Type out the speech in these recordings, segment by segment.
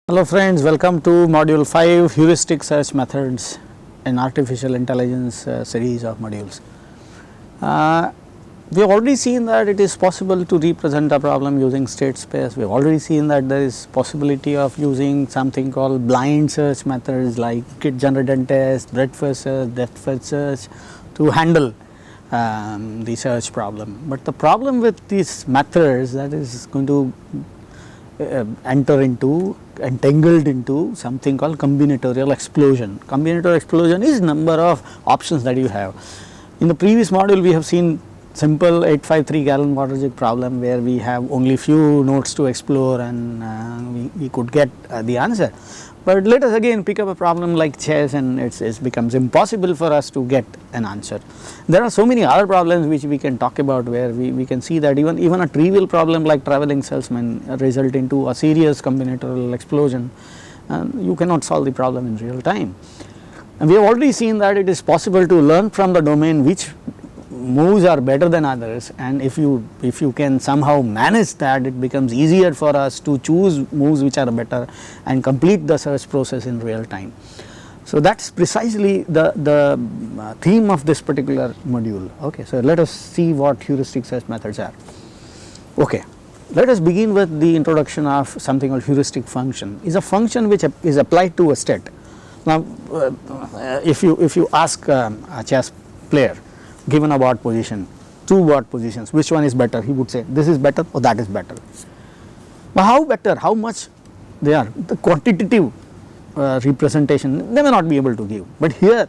Hello friends, welcome to module 5 heuristic search methods in artificial intelligence series of modules. We have already seen that it is possible to represent a problem using state space. We have already seen that there is possibility of using something called blind search methods like git generated test, breadth first search, depth first search to handle the search problem. But the problem with these methods that is going to entangled into something called combinatorial explosion. Combinatorial explosion is number of options that you have. In the previous module we have seen simple 853 Galois-Waterjig problem where we have only few nodes to explore and we could get the answer. But let us again pick up a problem like chess and it becomes impossible for us to get an answer. There are so many other problems which we can talk about where we can see that even a trivial problem like traveling salesman result into a serious combinatorial explosion and you cannot solve the problem in real time. And we have already seen that it is possible to learn from the domain which moves are better than others, and if you can somehow manage that, it becomes easier for us to choose moves which are better and complete the search process in real time. So that is precisely the theme of this particular module. Okay, so let us see what heuristic search methods are. Okay, let us begin with the introduction of something called heuristic function. Is a function which is applied to a state. Now if you ask a chess player given a board position, two board positions, which one is better, he would say this is better or that is better. But how better, how much they are, the quantitative representation they may not be able to give, but here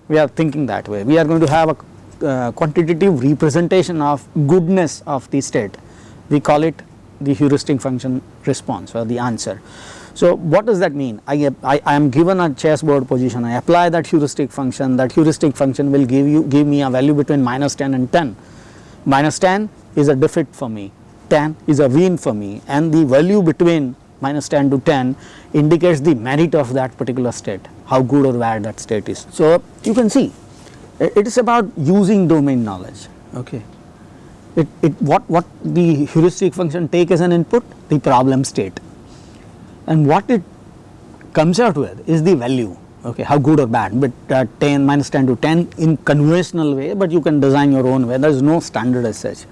we are thinking that way. We are going to have a quantitative representation of goodness of the state. We call it the heuristic function response or the answer. So what does that mean? I am given a chessboard position, I apply that heuristic function will give me a value between -10 and 10. -10 is a defeat for me, 10 is a win for me, and the value between -10 to 10 indicates the merit of that particular state, how good or bad that state is. So you can see it is about using domain knowledge. Okay, what the heuristic function take as an input, the problem state, and what it comes out with is the value, okay, how good or bad, but -10 to 10 in conventional way, but you can design your own way, there is no standard as such.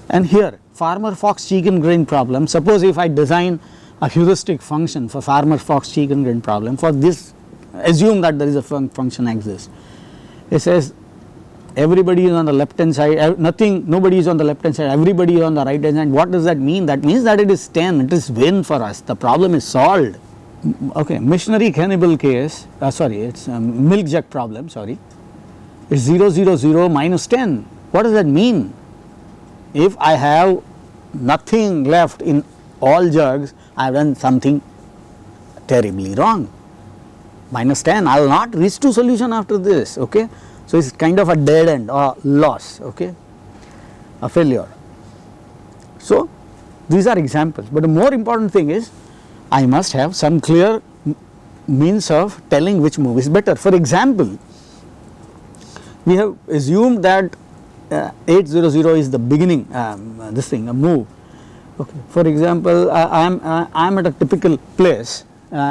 And here Farmer-Fox chicken grain problem, suppose if I design a heuristic function for Farmer-Fox chicken grain problem, for this assume that there is a function exists. It says everybody is on the left hand side, nobody is on the left hand side, everybody is on the right hand side. What does that mean? That means that it is 10, it is win for us, the problem is solved. Okay, missionary cannibal case, sorry, it is milk jug problem, sorry, it is 0 0 0 -10. What does that mean? If I have nothing left in all jugs, I have done something terribly wrong. -10, I will not reach to solution after this. Okay. So it is kind of a dead end or loss, okay, a failure. So these are examples, but the more important thing is I must have some clear means of telling which move is better. For example, we have assumed that 800 is the beginning, this thing, a move. Okay. For example, I am at a typical place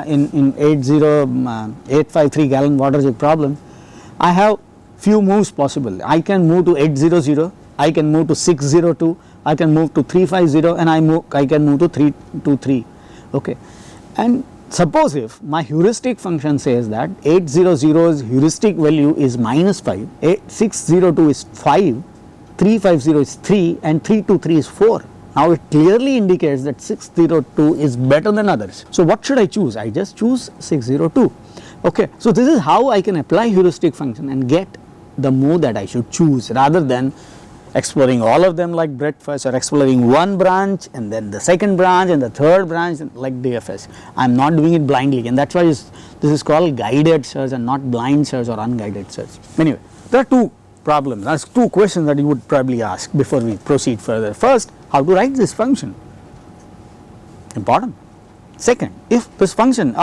in 853 Galois-Waterjig problem. I have few moves possible. I can move to 800, I can move to 602, I can move to 350, and I can move to 323. Okay. And suppose if my heuristic function says that 800's heuristic value is -5, 602 is 5, 350 is 3, and 323 is 4. Now it clearly indicates that 602 is better than others. So what should I choose? I just choose 602. Okay. So this is how I can apply heuristic function and get the move that I should choose, rather than exploring all of them like breadth first, or exploring one branch and then the second branch and the third branch like DFS. I am not doing it blindly, and that is why this is called guided search and not blind search or unguided search. Anyway, there are two problems, there are two questions that you would probably ask before we proceed further. First, how to write this function, important. Second, if this function,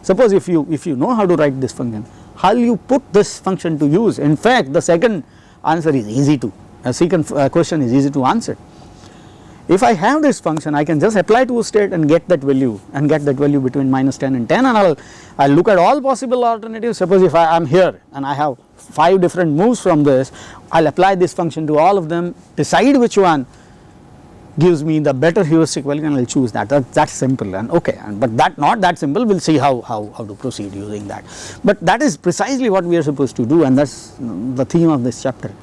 suppose if you know how to write this function, how will you put this function to use? In fact, the second answer is easy to, second question is easy to answer. If I have this function, I can just apply to a state and get that value between minus 10 and 10, and I'll look at all possible alternatives. Suppose if I am here and I have 5 different moves from this, I'll apply this function to all of them, decide which one gives me the better heuristic value, and I'll choose that. That's simple, and okay, but that not that simple. We'll see how to proceed using that. But that is precisely what we are supposed to do, and that's the theme of this chapter.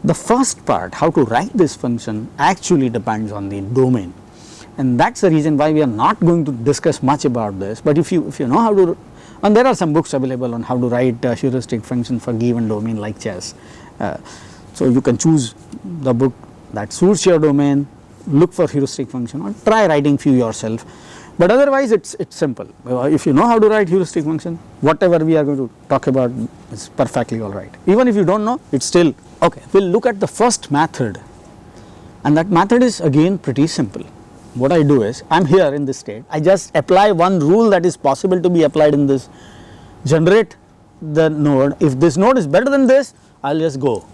The first part, how to write this function, actually depends on the domain, and that's the reason why we are not going to discuss much about this. But if you know how to, and there are some books available on how to write a heuristic function for given domain like chess. So you can choose the book that suits your domain, look for heuristic function, or try writing few yourself. But otherwise it's simple. If you know how to write heuristic function, whatever we are going to talk about is perfectly all right. Even if you don't know, it's still okay. We'll look at the first method, and that method is again pretty simple. What I do is, I'm here in this state, I just apply one rule that is possible to be applied in this, generate the node. If this node is better than this, I'll just go.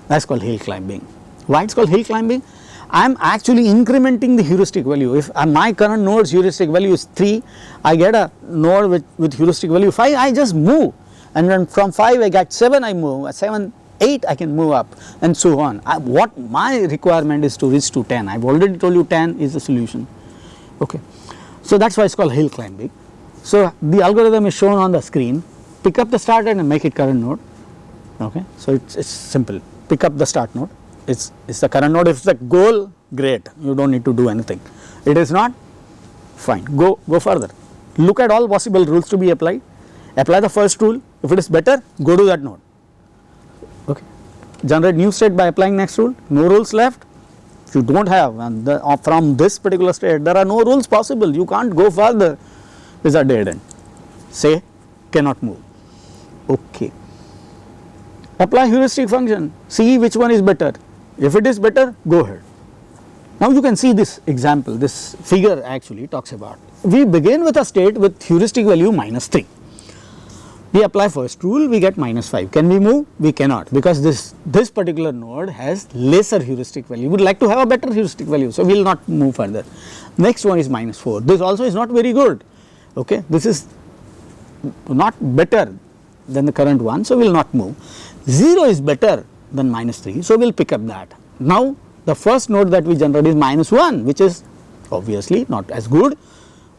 That's called hill climbing. Why it's called hill climbing? I'm actually incrementing the heuristic value. If my current node's heuristic value is 3, I get a node with heuristic value 5, I just move, and then from 5 I get 7, I move, at 7, 8 I can move up, and so on. What my requirement is to reach to 10. I've already told you 10 is the solution. Okay, so that's why it's called hill climbing. So the algorithm is shown on the screen. Pick up the start node and make it current node. Okay, so it's simple. Pick up the start node. It's the current node. If it's the goal, great, you don't need to do anything. It is not, fine, go further. Look at all possible rules to be applied. Apply the first rule. If it is better, go to that node. Okay, generate new state by applying next rule. No rules left. If you don't have, and from this particular state there are no rules possible, you can't go further. It's a dead end. Say cannot move. Okay, apply heuristic function, see which one is better. If it is better, go ahead. Now you can see this example, this figure actually talks about. We begin with a state with heuristic value minus 3. We apply first rule, we get minus 5. Can we move? We cannot, because this particular node has lesser heuristic value. We would like to have a better heuristic value, so we will not move further. Next one is minus 4. This also is not very good. Okay, this is not better than the current one, so we will not move. 0 is better than minus 3, so we will pick up that. Now the first node that we generate is minus 1, which is obviously not as good,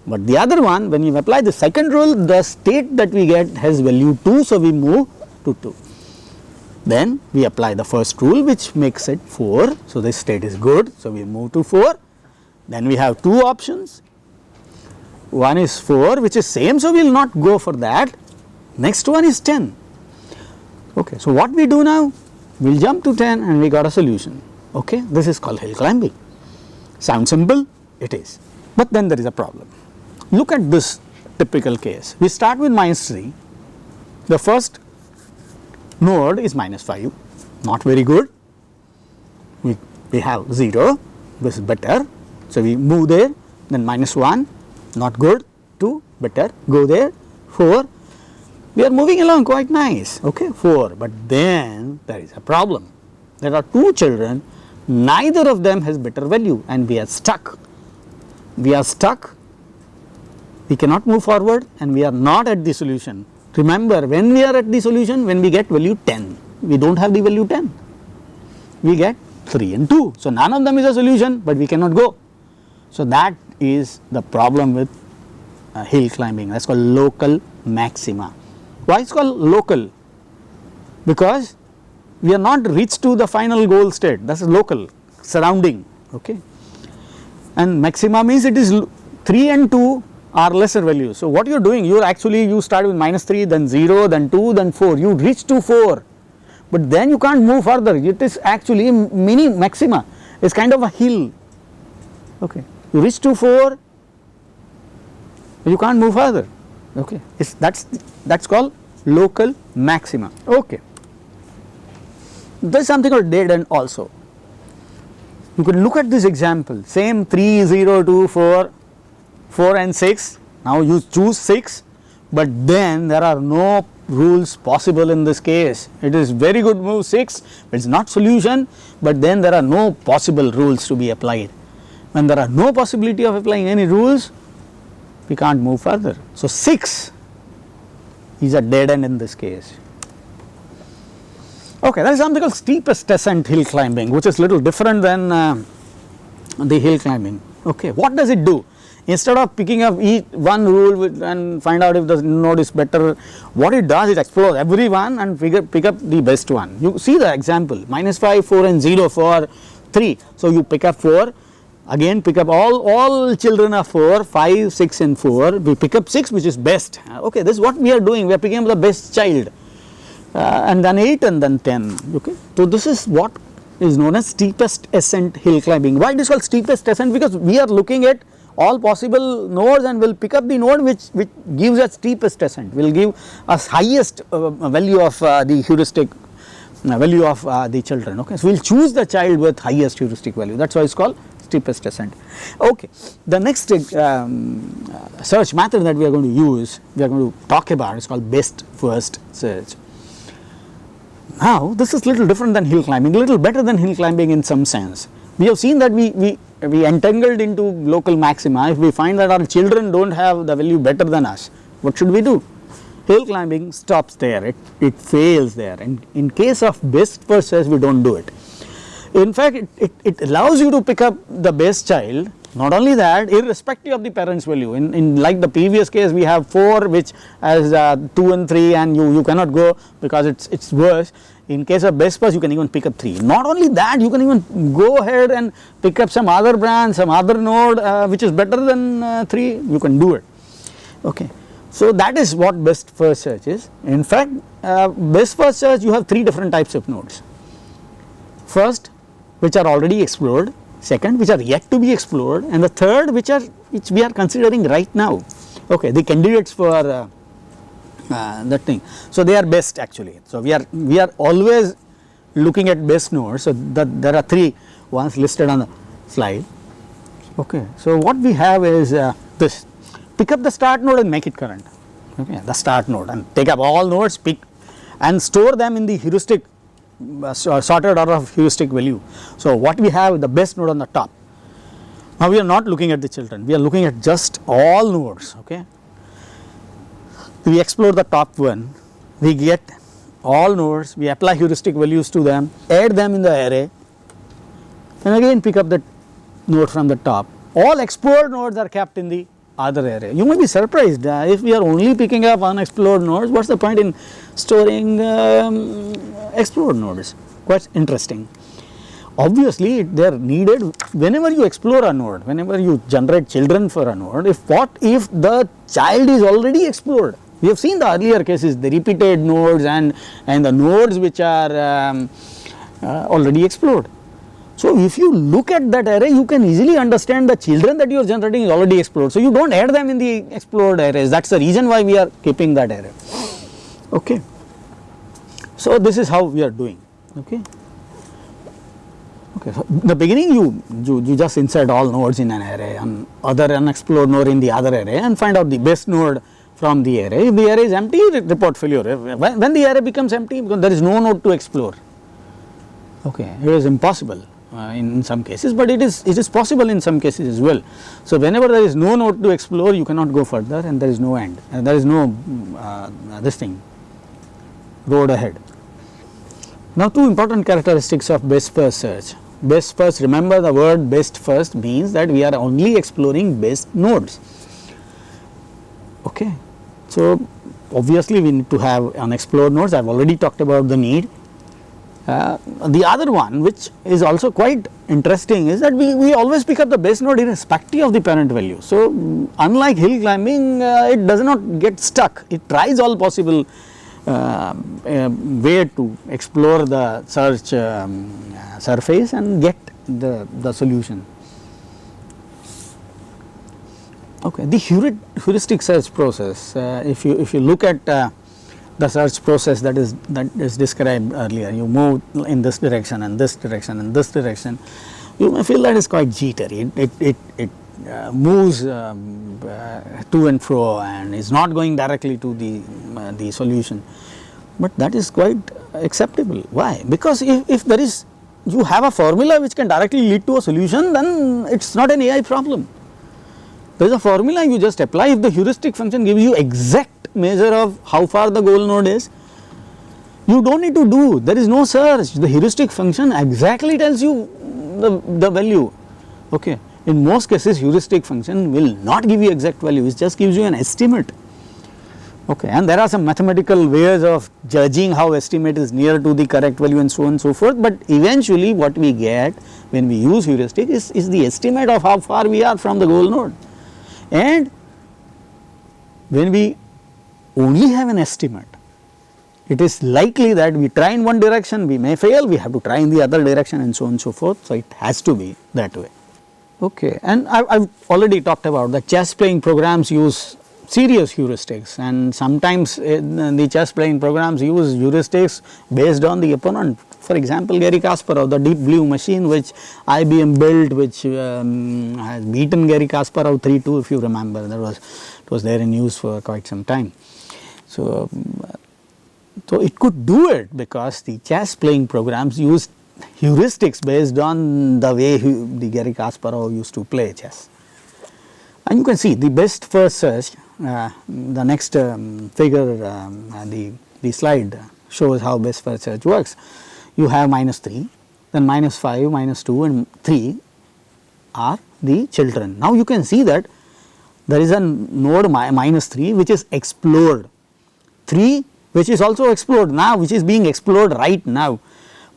but the other one, when you apply the second rule, the state that we get has value 2, so we move to 2. Then we apply the first rule, which makes it 4, so this state is good, so we move to 4. Then we have 2 options, one is 4, which is same, so we will not go for that. Next one is 10. Okay, so what we do now? We will jump to 10 and we got a solution. Okay, this is called hill climbing. Sounds simple? It is. But then there is a problem. Look at this typical case. We start with minus 3. The first node is minus 5. Not very good. We have 0. This is better. So we move there. Then minus 1. Not good. 2. Better. Go there. 4. We are moving along quite nice, okay, 4, but then there is a problem. There are 2 children, neither of them has better value, and we are stuck. We are stuck, we cannot move forward, and we are not at the solution. Remember, when we are at the solution, when we get value 10, we do not have the value 10, we get 3 and 2. So none of them is a solution, but we cannot go. So that is the problem with hill climbing. That's called local maxima. Why it's called local? Because we are not reached to the final goal state. That's local, surrounding. Okay, and maxima means it is 3 and 2 are lesser values. So what you are doing? You start with minus 3, then 0, then 2, then 4. You reach to 4, but then you can't move further. It is actually mini maxima. It's kind of a hill. Okay, you reach to 4, you can't move further. Okay, that's called local maxima. Okay, there is something called dead end also. You can look at this example, same 3, 0, 2, 4, 4 and 6. Now you choose 6, but then there are no rules possible in this case. It is very good move 6, it is not solution, but then there are no possible rules to be applied. When there are no possibility of applying any rules, we can't move further. So 6 is a dead end in this case. Okay, there is something called steepest descent hill climbing, which is little different than the hill climbing. Okay, what does it do? Instead of picking up each one rule and find out if the node is better, what it does is explore every one and pick up the best one. You see the example, -5, 4 and 0 for 3. So you pick up 4, again pick up all children of 4, 5, 6 and 4, we pick up 6 which is best. Okay, this is what we are doing, we are picking up the best child, and then 8 and then 10. Okay, so this is what is known as steepest ascent hill climbing. Why it is called steepest ascent? Because we are looking at all possible nodes and will pick up the node which gives us steepest ascent, will give us highest value of the heuristic value of the children. Okay, so we will choose the child with highest heuristic value, that is why it is called steepest ascent. Okay, the next search method that we are going to use, we are going to talk about, is called best first search. Now this is little different than hill climbing, little better than hill climbing in some sense. We have seen that we entangled into local maxima. If we find that our children do not have the value better than us, what should we do? Hill climbing stops there, it fails there, and in case of best first search we do not do it. In fact, it allows you to pick up the best child. Not only that, irrespective of the parents value, in like the previous case we have 4 which has 2 and 3 and you cannot go because it's worse. In case of best first you can even pick up 3. Not only that, you can even go ahead and pick up some other branch, some other node which is better than 3, you can do it. Okay, so that is what best first search is. In fact, best first search you have 3 different types of nodes. First, which are already explored, second which are yet to be explored, and the third which we are considering right now. Okay, the candidates for that thing. So they are best actually. So we are always looking at best nodes. So there are 3 ones listed on the slide. Okay, so what we have is this: pick up the start node and make it current. Okay, the start node, and take up all nodes, pick and store them in the heuristic sorted order of heuristic value. So what we have, the best node on the top. Now we are not looking at the children, we are looking at just all nodes. Okay, we explore the top one, we get all nodes, we apply heuristic values to them, add them in the array, and again pick up the node from the top. All explored nodes are kept in the other array. You may be surprised if we are only picking up unexplored nodes, what is the point in storing explored nodes? Quite interesting. Obviously they are needed whenever you explore a node, whenever you generate children for a node. What if the child is already explored? We have seen the earlier cases, the repeated nodes and the nodes which are already explored. So if you look at that array, you can easily understand the children that you are generating is already explored. So you do not add them in the explored arrays. That is the reason why we are keeping that array. Okay. So this is how we are doing. Okay. Okay. So in the beginning you just insert all nodes in an array and other unexplored node in the other array and find out the best node from the array. If the array is empty, report failure. When the array becomes empty, because there is no node to explore. Okay, it is impossible in some cases, but it is possible in some cases as well. So whenever there is no node to explore, you cannot go further, and there is no end, and there is no this thing road ahead. Now 2 important characteristics of best first search. Best first, remember the word best first means that we are only exploring best nodes. Okay, so obviously we need to have unexplored nodes. I have already talked about the need. The other one which is also quite interesting is that we always pick up the best node irrespective of the parent value. So unlike hill climbing, it does not get stuck, it tries all possible way to explore the search surface and get the solution. Okay, the heuristic search process, if you look at the search process that is described earlier, you move in this direction and this direction and this direction, you may feel that is quite jittery. It moves to and fro and is not going directly to the solution, but that is quite acceptable. Why? Because if there is you have a formula which can directly lead to a solution, then it is not an AI problem. There is a formula you just apply. If the heuristic function gives you exact measure of how far the goal node is, you do not need to do, there is no search, the heuristic function exactly tells you the value. Okay. In most cases, heuristic function will not give you exact value, it just gives you an estimate. Okay. And there are some mathematical ways of judging how estimate is near to the correct value and so on and so forth, but eventually what we get when we use heuristic is the estimate of how far we are from the goal node. And when we only have an estimate, it is likely that we try in one direction, we may fail, we have to try in the other direction and so on and so forth. So, it has to be that way. Okay. And I have already talked about the chess playing programs use serious heuristics, and sometimes the chess playing programs use heuristics based on the opponent. For example, Garry Kasparov, the Deep Blue machine which IBM built, which has beaten Garry Kasparov 3-2, if you remember, it was there in use for quite some time. So it could do it because the chess playing programs use heuristics based on the way the Garry Kasparov used to play chess. And you can see the best first search, the next figure, the slide shows how best first search works. You have -3, then -5, -2 and 3 are the children. Now you can see that there is a node -3 which is explored, 3 which is also explored now, which is being explored right now.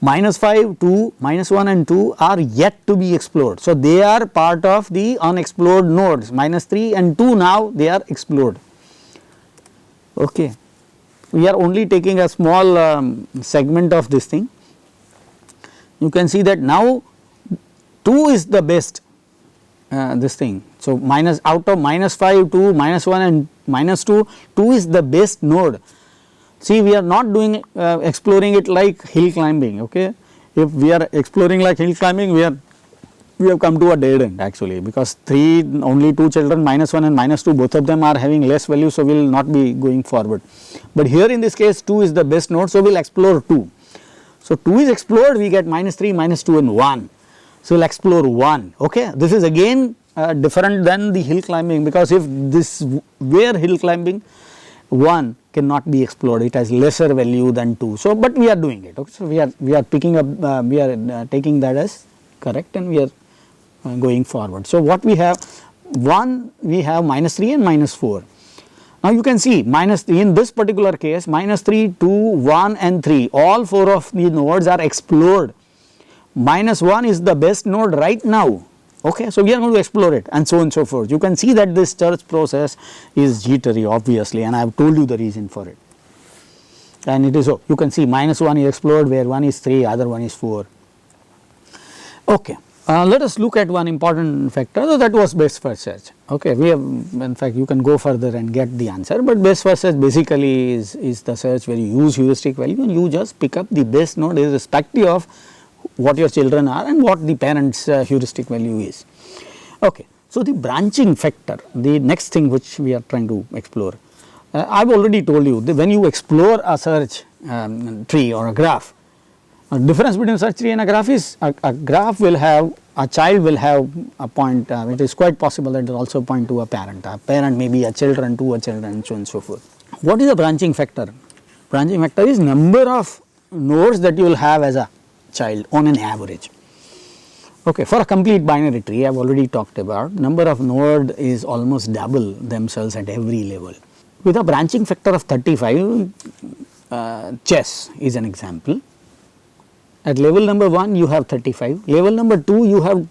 -5, 2, -1 and 2 are yet to be explored. So, they are part of the unexplored nodes, -3 and 2 now they are explored. Okay. We are only taking a small segment of this thing. You can see that now 2 is the best this thing. So, out of -5, 2, -1 and -2, 2 is the best node. See, we are not doing exploring it like hill climbing. Okay. If we are exploring like hill climbing, we have come to a dead end actually, because 3 only 2 children, -1 and -2, both of them are having less value, so we will not be going forward. But here in this case 2 is the best node, so we will explore 2. So, 2 is explored, we get -3, -2 and 1. So, we will explore 1. Okay. This is again different than the hill climbing, because if this were hill climbing, 1 cannot be explored, it has lesser value than 2. So, but we are doing it. Okay. So, we are picking up, we are taking that as correct and we are going forward. So, what we have, 1 we have -3 and -4. Now, you can see in this particular case -3, 2, 1 and 3, all 4 of the nodes are explored. -1 is the best node right now. Okay. So, we are going to explore it and so on and so forth. You can see that this search process is jittery obviously, and I have told you the reason for it. And it is so, you can see -1 is explored where 1 is 3, other one is 4. Okay. Let us look at one important factor. So, that was best first search. Okay. We have, in fact, you can go further and get the answer, but best first search basically is the search where you use heuristic value and you just pick up the best node irrespective of what your children are and what the parents heuristic value is. Okay. So, the branching factor, the next thing which we are trying to explore, I have already told you that when you explore a search tree or a graph, a difference between search tree and a graph is a graph will have, a child will have a point, it is quite possible that it will also point to a parent may be a children, two a children and so on and so forth. What is the branching factor? Branching factor is number of nodes that you will have as a child on an average. Okay. For a complete binary tree, I have already talked about, number of node is almost double themselves at every level. With a branching factor of 35, chess is an example. At level number 1 you have 35, level number 2 you have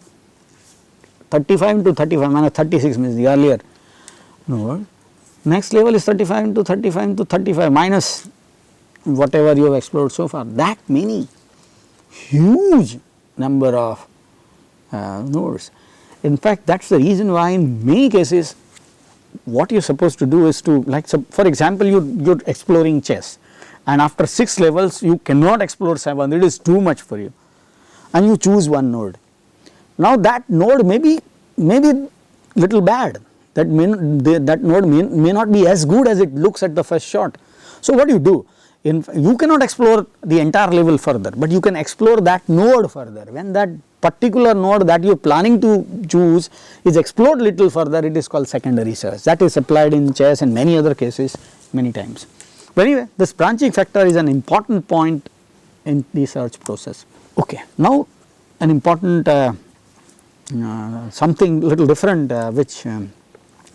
35 into 35 minus 36 means the earlier node. Next level is 35 into 35 into 35 minus whatever you have explored so far. That many huge number of nodes. In fact, that is the reason why in many cases what you are supposed to do is to, like, so for example, you are exploring chess and after 6 levels you cannot explore 7, it is too much for you and you choose one node. Now, that node may be little bad, that node may not be as good as it looks at the first shot. So, what do? You cannot explore the entire level further, but you can explore that node further. When that particular node that you are planning to choose is explored little further, it is called secondary search. That is applied in chess and many other cases many times. But anyway, this branching factor is an important point in the search process. Okay, now an important something little different which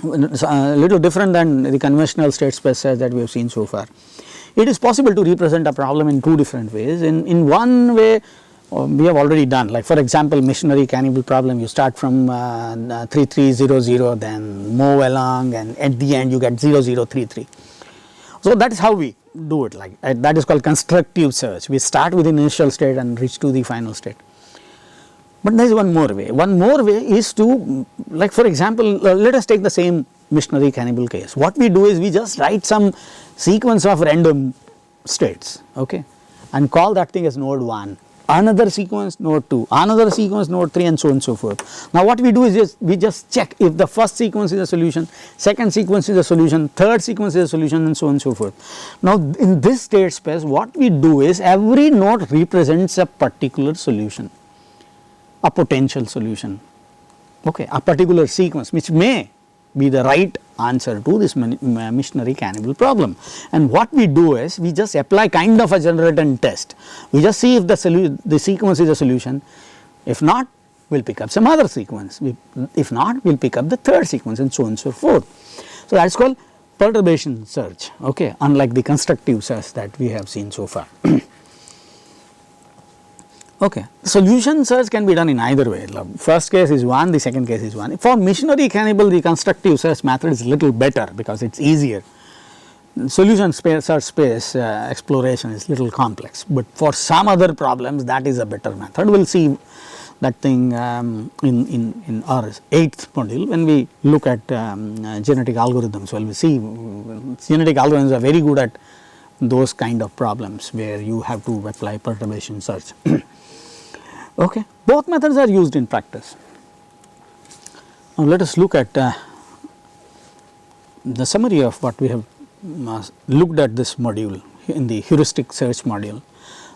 little different than the conventional state space search that we have seen so far. It is possible to represent a problem in two different ways. In one way we have already done, like for example missionary cannibal problem, you start from 3300, then move along and at the end you get 0033. So that is how we do it, like that is called constructive search. We start with the initial state and reach to the final state. But there is one more way. One more way is to, like for example, let us take the same missionary cannibal case. What we do is we just write some sequence of random states, okay, and call that thing as node 1, another sequence node 2, another sequence node 3, and so on and so forth. Now what we do is we just check if the first sequence is a solution, second sequence is a solution, third sequence is a solution, and so on and so forth. Now in this state space what we do is every node represents a particular solution, a potential solution, okay, a particular sequence which may be the right answer to this missionary cannibal problem. And what we do is we just apply kind of a generate and test. We just see if the sequence is a solution. If not, we will pick up some other sequence. If not, we will pick up the third sequence, and so on and so forth. So that is called perturbation search, okay, unlike the constructive search that we have seen so far. Okay, solution search can be done in either way. First case is one, the second case is one. For missionary cannibal, the constructive search method is little better because it is easier. Solution search space exploration is little complex, but for some other problems that is a better method. We will see that thing in our 8th module when we look at genetic algorithms. Well, we see genetic algorithms are very good at those kind of problems where you have to apply perturbation search. Okay, both methods are used in practice. Now let us look at the summary of what we have looked at this module in the heuristic search module.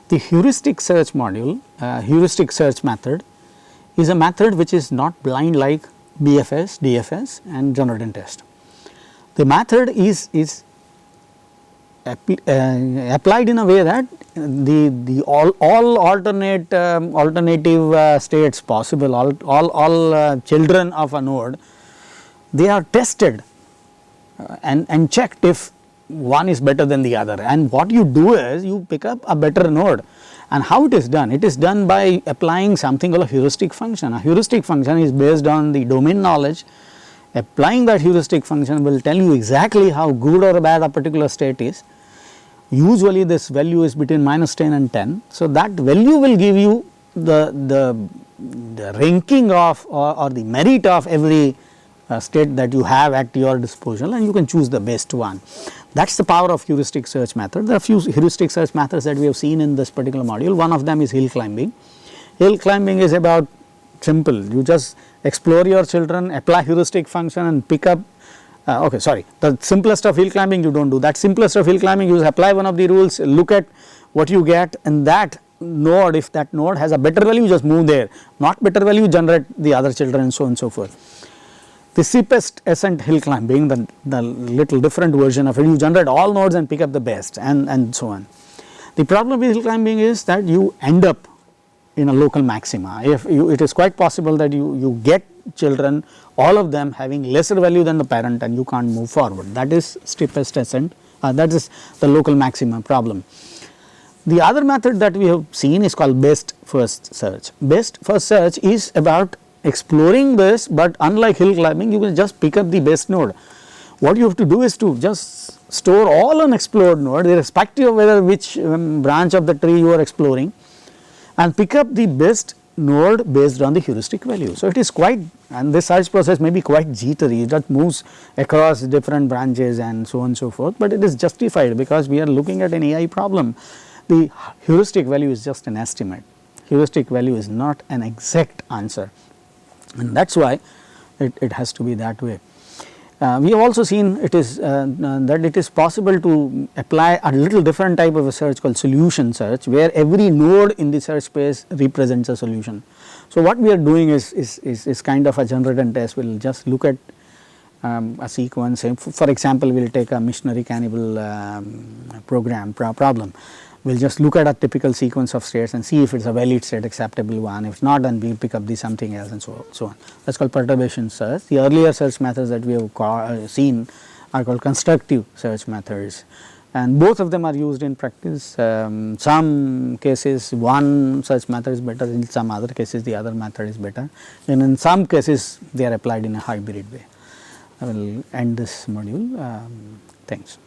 The heuristic search module, heuristic search method is a method which is not blind like BFS, DFS and generate and test. The method is applied in a way that the all alternative states possible, all children of a node, they are tested and checked if one is better than the other, and what you do is you pick up a better node. And how it is done? It is done by applying something called a heuristic function. A heuristic function is based on the domain knowledge. Applying that heuristic function will tell you exactly how good or bad a particular state is. Usually this value is between -10 and 10. So that value will give you the ranking of or the merit of every state that you have at your disposal, and you can choose the best one. That is the power of heuristic search method. There are few heuristic search methods that we have seen in this particular module. One of them is hill climbing. Hill climbing is about simple. You just explore your children, apply heuristic function and pick up okay, sorry, the simplest of hill climbing you do not do that. Simplest of hill climbing, you just apply one of the rules, look at what you get, and that node, if that node has a better value, just move there, not better value, generate the other children, and so on and so forth. The steepest ascent hill climbing, the little different version of it, you generate all nodes and pick up the best, and so on. The problem with hill climbing is that you end up in a local maxima. If it is quite possible that you get children, all of them having lesser value than the parent, and you can't move forward. That is steepest ascent, that is the local maxima problem. The other method that we have seen is called best first search. Best first search is about exploring this, but unlike hill climbing, you will just pick up the best node. What you have to do is to just store all unexplored nodes irrespective of whether which branch of the tree you are exploring, and pick up the best node based on the heuristic value. So it is quite, and this search process may be quite jittery, that moves across different branches and so on and so forth, but it is justified because we are looking at an AI problem. The heuristic value is just an estimate. Heuristic value is not an exact answer, and that is why it has to be that way. We have also seen it is that it is possible to apply a little different type of a search called solution search, where every node in the search space represents a solution. So, what we are doing is kind of a generate test. We will just look at a sequence. For example, we will take a missionary cannibal problem. We will just look at a typical sequence of states and see if it is a valid state, acceptable one. If not, then we will pick up the something else and so on. That is called perturbation search. The earlier search methods that we have seen are called constructive search methods, and both of them are used in practice. Some cases one search method is better, in some other cases the other method is better, and in some cases they are applied in a hybrid way. I will end this module. Thanks.